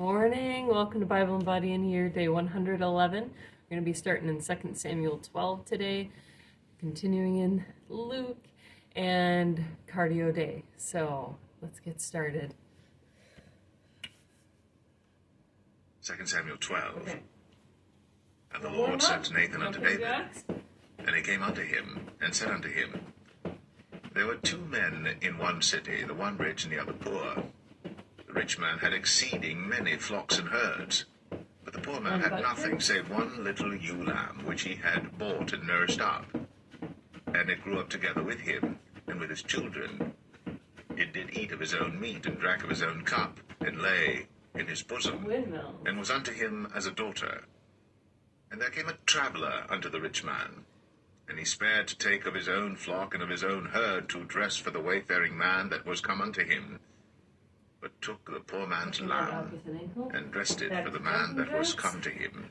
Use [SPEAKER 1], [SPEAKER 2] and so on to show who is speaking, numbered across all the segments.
[SPEAKER 1] Morning. Welcome to Bible and Body in here, day 111. We're going to be starting in 2 Samuel 12 today, continuing in Luke and cardio day. So let's get started.
[SPEAKER 2] 2 Samuel 12.
[SPEAKER 1] Okay.
[SPEAKER 2] And the Lord sent Nathan unto David, and he came unto him, and said unto him, There were two men in one city, the one rich and the other poor. The rich man had exceeding many flocks and herds, but the poor man had nothing save one little ewe lamb, which he had bought and nourished up. And it grew up together with him, and with his children. It did eat of his own meat, and drank of his own cup, and lay in his bosom, and was unto him as a daughter. And there came a traveller unto the rich man, and he spared to take of his own flock and of his own herd to dress for the wayfaring man that was come unto him, but took the poor man's lamb, and dressed it for the man that was come to him.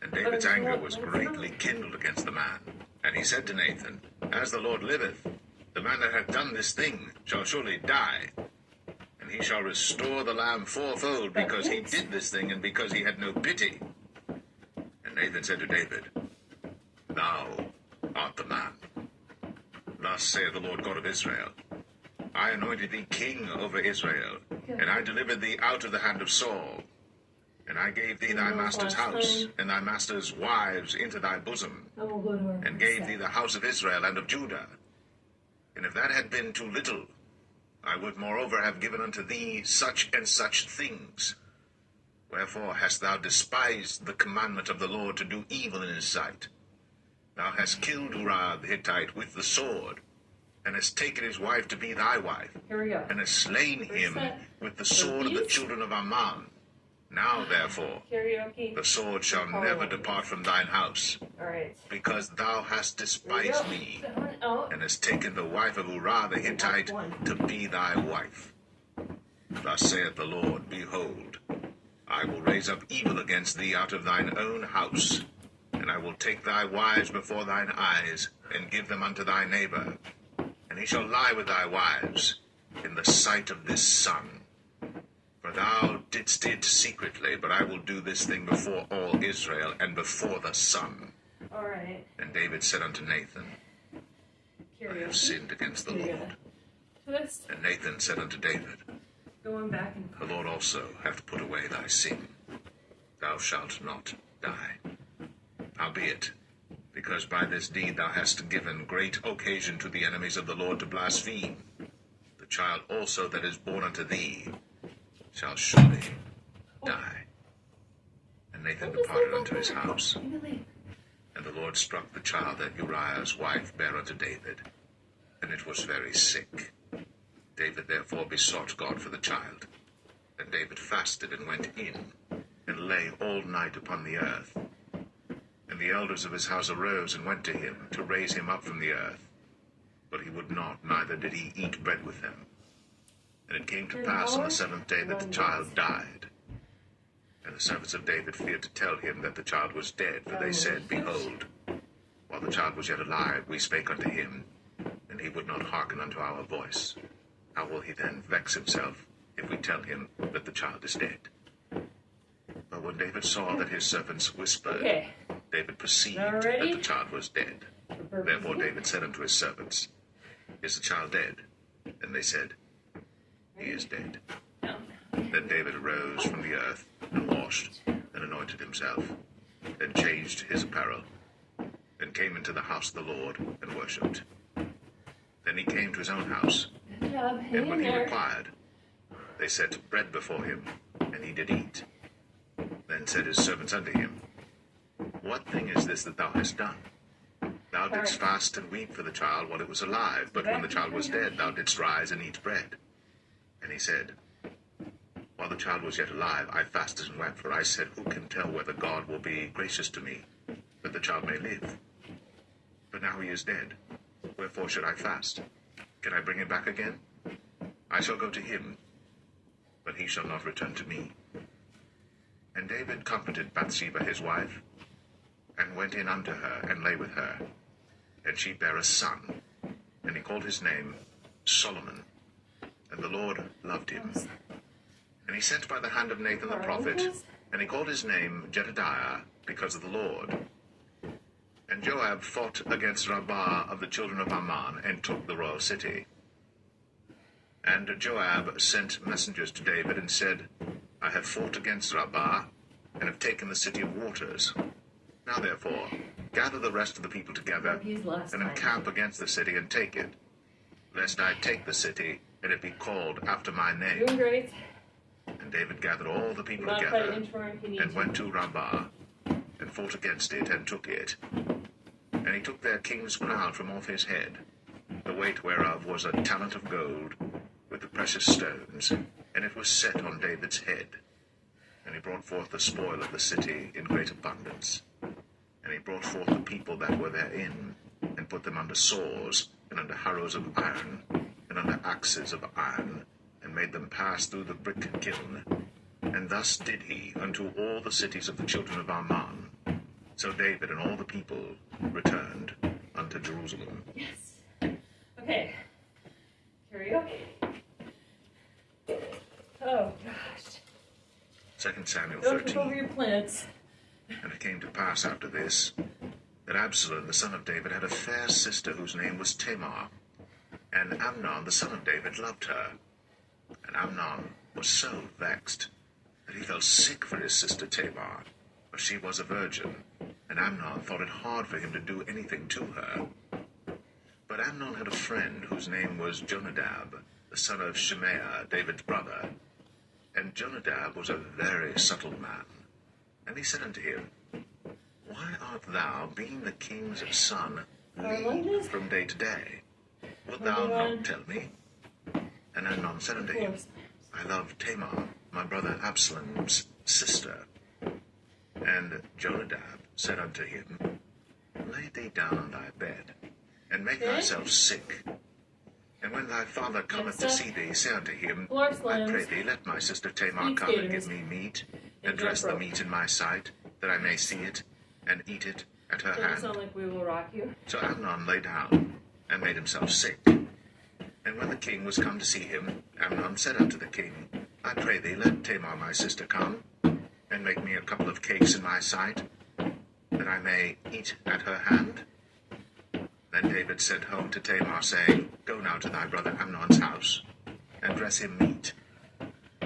[SPEAKER 2] And David's anger was greatly kindled against the man. And he said to Nathan, As the Lord liveth, the man that hath done this thing shall surely die, and he shall restore the lamb fourfold, because he did this thing, and because he had no pity. And Nathan said to David, Thou art the man. Thus saith the Lord God of Israel, I anointed thee king over Israel, and I delivered thee out of the hand of Saul. And I gave thee thy master's house, and thy master's wives into thy bosom, and gave thee the house of Israel and of Judah. And if that had been too little, I would moreover have given unto thee such and such things. Wherefore hast thou despised the commandment of the Lord to do evil in his sight? Thou hast killed Uriah the Hittite with the sword, and hast taken his wife to be thy wife, and hast slain him with the sword of the children of Ammon. Now, therefore, the sword shall never depart from thine house, because thou hast despised me, and hast taken the wife of Uriah the Hittite to be thy wife. Thus saith the Lord, Behold, I will raise up evil against thee out of thine own house, and I will take thy wives before thine eyes, and give them unto thy neighbor, and he shall lie with thy wives in the sight of this sun. For thou didst it secretly, but I will do this thing before all Israel, and before the sun.
[SPEAKER 1] All right.
[SPEAKER 2] And David said unto Nathan, I have sinned against the Lord. And Nathan said unto David, The Lord also hath put away thy sin. Thou shalt not die. Howbeit, because by this deed thou hast given great occasion to the enemies of the Lord to blaspheme, the child also that is born unto thee shall surely die. And Nathan departed unto his house. And the Lord struck the child that Uriah's wife bare unto David, and it was very sick. David therefore besought God for the child. And David fasted and went in, and lay all night upon the earth. And the elders of his house arose and went to him to raise him up from the earth. But he would not, neither did he eat bread with them. And it came to pass on the seventh day that the child died. And the servants of David feared to tell him that the child was dead, for they said, Behold, while the child was yet alive, we spake unto him, and he would not hearken unto our voice. How will he then vex himself, if we tell him that the child is dead? But when David saw that his servants whispered, David perceived that the child was dead. Therefore David said unto his servants, Is the child dead? And they said, He is dead. Then David arose from the earth, and washed, and anointed himself, and changed his apparel, and came into the house of the Lord, and worshipped. Then he came to his own house, and when he required, they set bread before him, and he did eat. Then said his servants unto him, What thing is this that thou hast done? Thou didst fast and weep for the child while it was alive, but when the child was dead, thou didst rise and eat bread. And he said, While the child was yet alive, I fasted and wept, for I said, Who can tell whether God will be gracious to me, that the child may live? But now he is dead. Wherefore should I fast? Can I bring him back again? I shall go to him, but he shall not return to me. And David comforted Bathsheba his wife, and went in unto her, and lay with her. And she bare a son, and he called his name Solomon. And the Lord loved him. And he sent by the hand of Nathan the prophet, and he called his name Jedediah, because of the Lord. And Joab fought against Rabbah of the children of Ammon, and took the royal city. And Joab sent messengers to David, and said, I have fought against Rabbah, and have taken the city of waters. Now therefore, gather the rest of the people together, and encamp against the city, and take it, lest I take the city, and it be called after my name.
[SPEAKER 1] Doing great.
[SPEAKER 2] And David gathered all the people together, and went to Rabbah, and fought against it, and took it. And he took their king's crown from off his head, the weight whereof was a talent of gold, with the precious stones, and it was set on David's head. And he brought forth the spoil of the city in great abundance. And he brought forth the people that were therein, and put them under saws, and under harrows of iron, and under axes of iron, and made them pass through the brick kiln. And thus did he unto all the cities of the children of Ammon. So David and all the people returned unto Jerusalem.
[SPEAKER 1] Yes. Okay. Karaoke. Oh, gosh.
[SPEAKER 2] 2 Samuel
[SPEAKER 1] Don't trip
[SPEAKER 2] 13.
[SPEAKER 1] over your plants.
[SPEAKER 2] And it came to pass after this, that Absalom the son of David had a fair sister whose name was Tamar. And Amnon the son of David loved her. And Amnon was so vexed that he fell sick for his sister Tamar, for she was a virgin, and Amnon thought it hard for him to do anything to her. But Amnon had a friend whose name was Jonadab, the son of Shimea, David's brother. And Jonadab was a very subtle man. And he said unto him, Why art thou, being the king's son, lean from day to day? Wilt thou not tell me? And Amnon said unto him, I love Tamar, my brother Absalom's sister. And Jonadab said unto him, Lay thee down on thy bed, and make thyself sick. And when thy father cometh to see thee, say unto him, I pray thee, let my sister Tamar come and give me meat, and dress the meat in my sight, that I may see it, and eat it at her hand.
[SPEAKER 1] Sound like We Will Rock You.
[SPEAKER 2] So Amnon lay down, and made himself sick. And when the king was come to see him, Amnon said unto the king, I pray thee, let Tamar my sister come, and make me a couple of cakes in my sight, that I may eat at her hand. Then David sent home to Tamar, saying, Go now to thy brother Amnon's house, and dress him meat.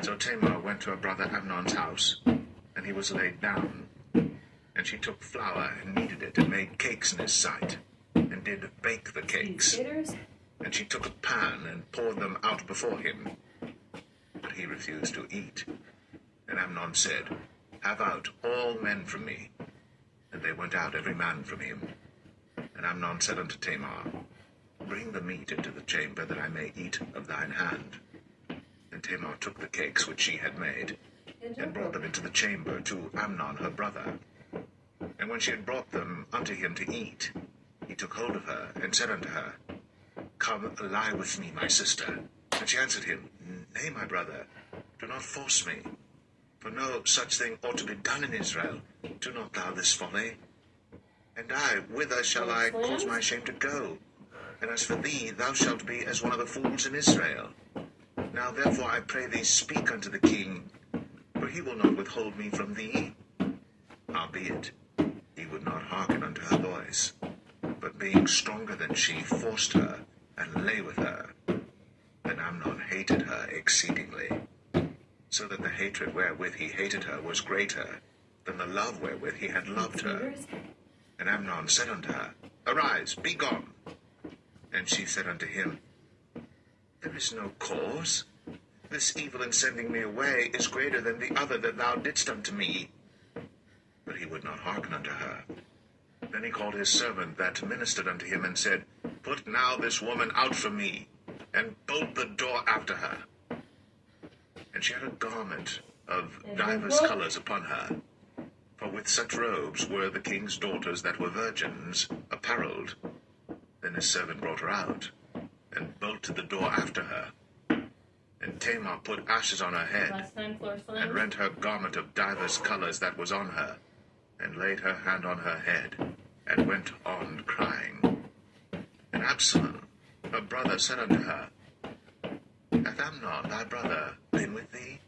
[SPEAKER 2] So Tamar went to her brother Amnon's house, and he was laid down. And she took flour, and kneaded it, and made cakes in his sight, and did bake the cakes. And she took a pan, and poured them out before him. But he refused to eat. And Amnon said, Have out all men from me. And they went out every man from him. And Amnon said unto Tamar, Bring the meat into the chamber, that I may eat of thine hand. And Tamar took the cakes which she had made, and brought them into the chamber to Amnon her brother. And when she had brought them unto him to eat, he took hold of her, and said unto her, Come, lie with me, my sister. And she answered him, Nay, my brother, do not force me. For no such thing ought to be done in Israel. Do not thou this folly. And I, whither shall I cause my shame to go? And as for thee, thou shalt be as one of the fools in Israel. Now therefore I pray thee, speak unto the king, for he will not withhold me from thee. Howbeit, he would not hearken unto her voice, but being stronger than she, forced her, and lay with her. Then Amnon hated her exceedingly, so that the hatred wherewith he hated her was greater than the love wherewith he had loved her. And Amnon said unto her, Arise, be gone. And she said unto him, There is no cause. This evil in sending me away is greater than the other that thou didst unto me. But he would not hearken unto her. Then he called his servant that ministered unto him, and said, Put now this woman out from me, and bolt the door after her. And she had a garment of divers colours upon her. For with such robes were the king's daughters that were virgins apparelled. Then his servant brought her out, and bolted the door after her. And Tamar put ashes on her head, and rent her garment of divers colours that was on her, and laid her hand on her head, and went on crying. And Absalom, her brother, said unto her, Hath Amnon thy brother been with thee?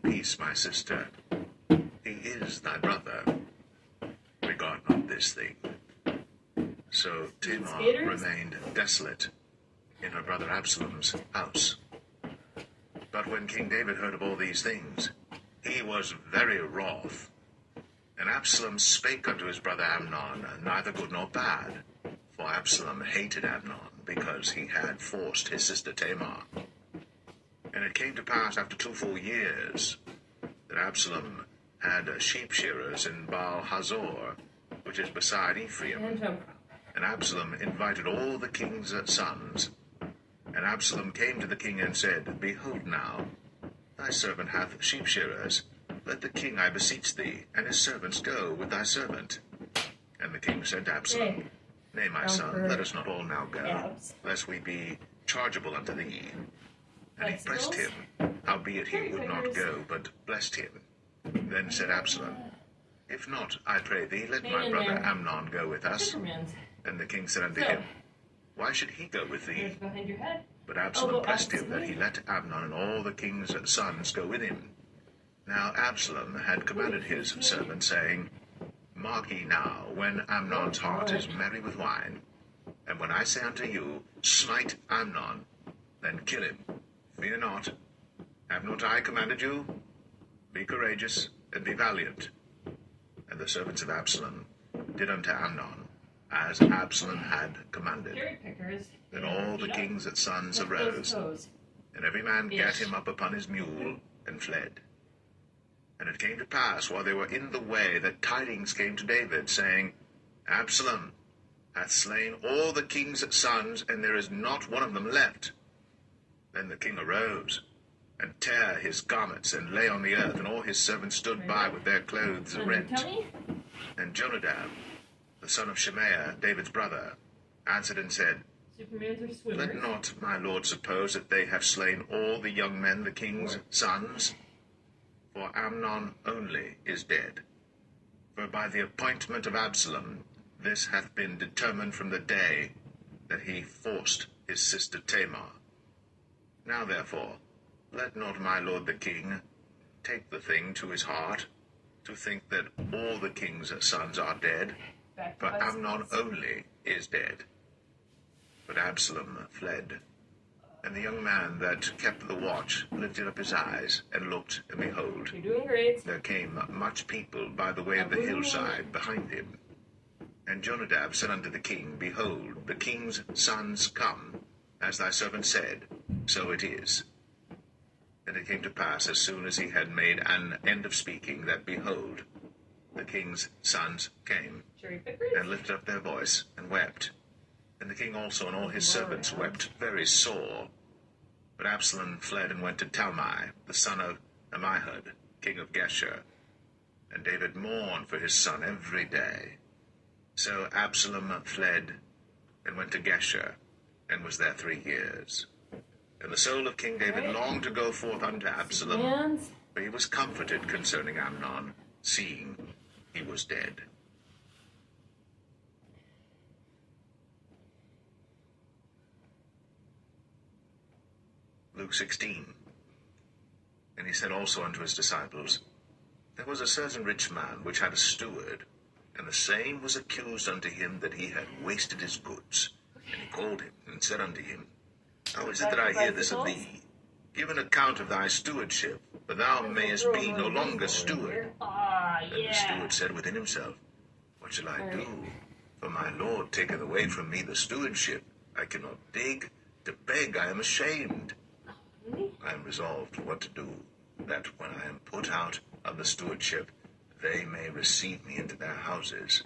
[SPEAKER 2] at peace, my sister. He is thy brother. Regard not this thing. So Tamar remained desolate in her brother Absalom's house. But when King David heard of all these things, he was very wroth. And Absalom spake unto his brother Amnon, neither good nor bad. For Absalom hated Amnon, because he had forced his sister Tamar. And it came to pass after 2 full years, that Absalom had sheep shearers in Baal Hazor, which is beside Ephraim. And Absalom invited all the king's sons. And Absalom came to the king and said, Behold now, thy servant hath sheep shearers. Let the king, I beseech thee, and his servants go with thy servant. And the king said to Absalom, Nay, my son, let us not all now go, lest we be chargeable unto thee. And he pressed him, howbeit he would not go, but blessed him. Then said Absalom, If not, I pray thee, let my brother Amnon go with us. And the king said unto him, Why should he go with thee? But Absalom pressed him that he let Amnon and all the king's sons go with him. Now Absalom had commanded his servant, saying, Mark ye now, when Amnon's heart is merry with wine, and when I say unto you, Smite Amnon, then kill him. Fear not. Have not I commanded you? Be courageous, and be valiant. And the servants of Absalom did unto Amnon, as Absalom had commanded. Then all the king's sons arose, and every man gat him up upon his mule, and fled. And it came to pass, while they were in the way, that tidings came to David, saying, Absalom hath slain all the king's sons, and there is not one of them left. Then the king arose, and tare his garments, and lay on the earth, and all his servants stood by with their clothes rent. And Jonadab, the son of Shemaiah, David's brother, answered and said, Let not my lord suppose that they have slain all the young men, the king's sons, for Amnon only is dead. For by the appointment of Absalom this hath been determined from the day that he forced his sister Tamar. Now therefore, let not my lord the king take the thing to his heart, to think that all the king's sons are dead, for Amnon only is dead. But Absalom fled. And the young man that kept the watch lifted up his eyes, and looked, and behold,
[SPEAKER 1] You're doing great.
[SPEAKER 2] there came much people by the way of the hillside behind him. And Jonadab said unto the king, Behold, the king's sons come, as thy servant said, so it is. And it came to pass, as soon as he had made an end of speaking, that, behold, the king's sons came, and lifted up their voice, and wept. And the king also and all his servants wept very sore. But Absalom fled and went to Talmai, the son of Ammihud, king of Geshur. And David mourned for his son every day. So Absalom fled and went to Geshur, and was there 3 years. And the soul of King David longed to go forth unto Absalom, for he was comforted concerning Amnon, seeing he was dead. Luke 16. And he said also unto his disciples, There was a certain rich man which had a steward, and the same was accused unto him that he had wasted his goods. And he called him, and said unto him, How is it that I hear this of thee? Give an account of thy stewardship, for thou mayest be no longer steward. And the steward said within himself, What shall I do? For my Lord taketh away from me the stewardship. I cannot dig. To beg I am ashamed. I am resolved what to do, that when I am put out of the stewardship, they may receive me into their houses.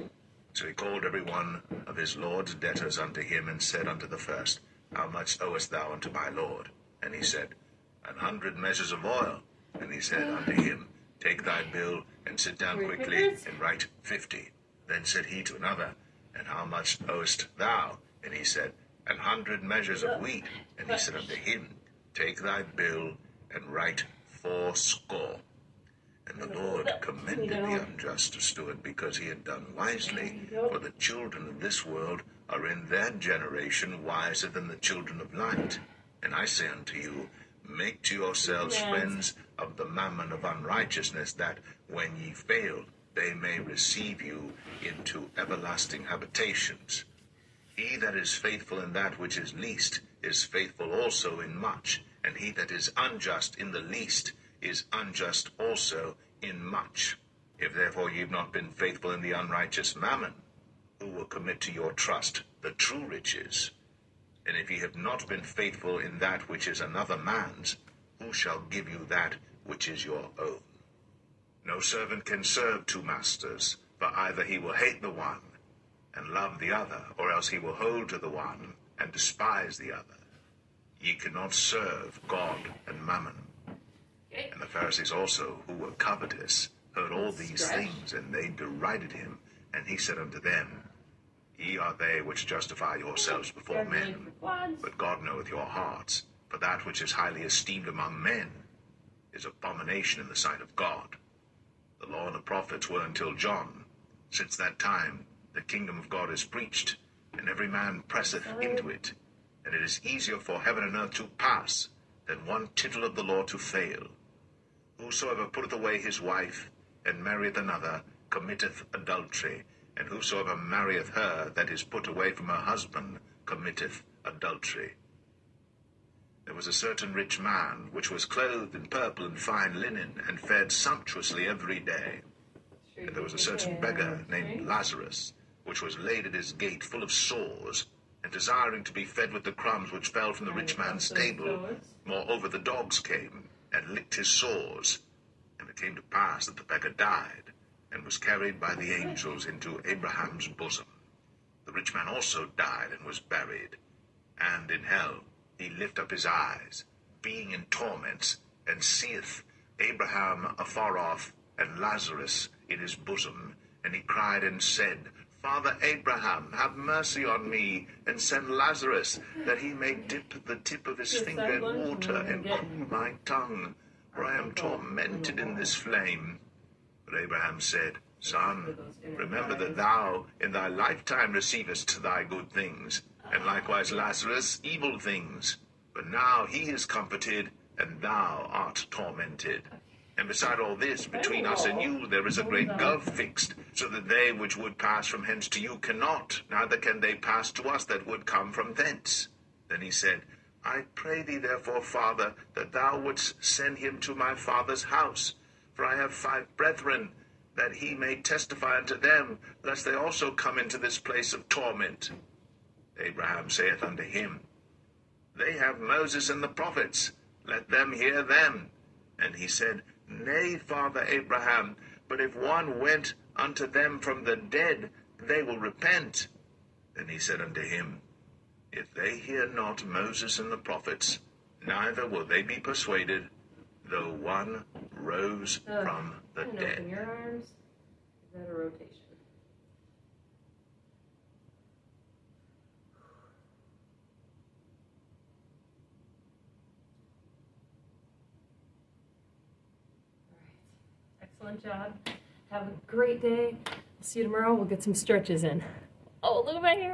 [SPEAKER 2] So he called every one of his lord's debtors unto him, and said unto the first, How much owest thou unto my lord? And he said, 100 measures of oil. And he said unto him, Take thy bill, and sit down quickly, and write 50. Then said he to another, And how much owest thou? And he said, 100 measures of wheat. And he said unto him, Take thy bill, and write 80. And the Lord commended the unjust steward, because he had done wisely. For the children of this world are in their generation wiser than the children of light. And I say unto you, Make to yourselves friends of the mammon of unrighteousness, that when ye fail, they may receive you into everlasting habitations. He that is faithful in that which is least is faithful also in much, and he that is unjust in the least is unjust also in much. If therefore ye have not been faithful in the unrighteous mammon, who will commit to your trust the true riches? And if ye have not been faithful in that which is another man's, who shall give you that which is your own? No servant can serve two masters, for either he will hate the one and love the other, or else he will hold to the one and despise the other. Ye cannot serve God and mammon. And the Pharisees also, who were covetous, heard all these things, and they derided him. And he said unto them, Ye are they which justify yourselves before men, but God knoweth your hearts. For that which is highly esteemed among men is abomination in the sight of God. The law and the prophets were until John. Since that time the kingdom of God is preached, and every man presseth into it. And it is easier for heaven and earth to pass than one tittle of the law to fail. Whosoever putteth away his wife, and marrieth another, committeth adultery. And whosoever marrieth her that is put away from her husband, committeth adultery. There was a certain rich man, which was clothed in purple and fine linen, and fed sumptuously every day. And there was a certain beggar named Lazarus, which was laid at his gate full of sores, and desiring to be fed with the crumbs which fell from the rich man's table. Moreover, the dogs came and licked his sores. And it came to pass that the beggar died, and was carried by the angels into Abraham's bosom. The rich man also died and was buried. And in hell he lift up his eyes, being in torments, and seeth Abraham afar off, and Lazarus in his bosom. And he cried and said, Father Abraham, have mercy on me, and send Lazarus, that he may dip the tip of his finger in water, and cool my tongue, for I am tormented in this flame. But Abraham said, Son, remember that thou in thy lifetime receivest thy good things, and likewise Lazarus evil things. But now he is comforted, and thou art tormented. And beside all this, between us and you there is a great gulf fixed, so that they which would pass from hence to you cannot, neither can they pass to us that would come from thence. Then he said, I pray thee therefore, Father, that thou wouldst send him to my father's house. For I have 5 brethren, that he may testify unto them, lest they also come into this place of torment. Abraham saith unto him, They have Moses and the prophets, let them hear them. And he said, Nay, Father Abraham, but if one went unto them from the dead, they will repent. Then he said unto him, If they hear not Moses and the prophets, neither will they be persuaded, though one rose from the dead.
[SPEAKER 1] Open your arms. Is that a rotation? Excellent job. Have a great day. We'll see you tomorrow. We'll get some stretches in. Oh, look at my hair.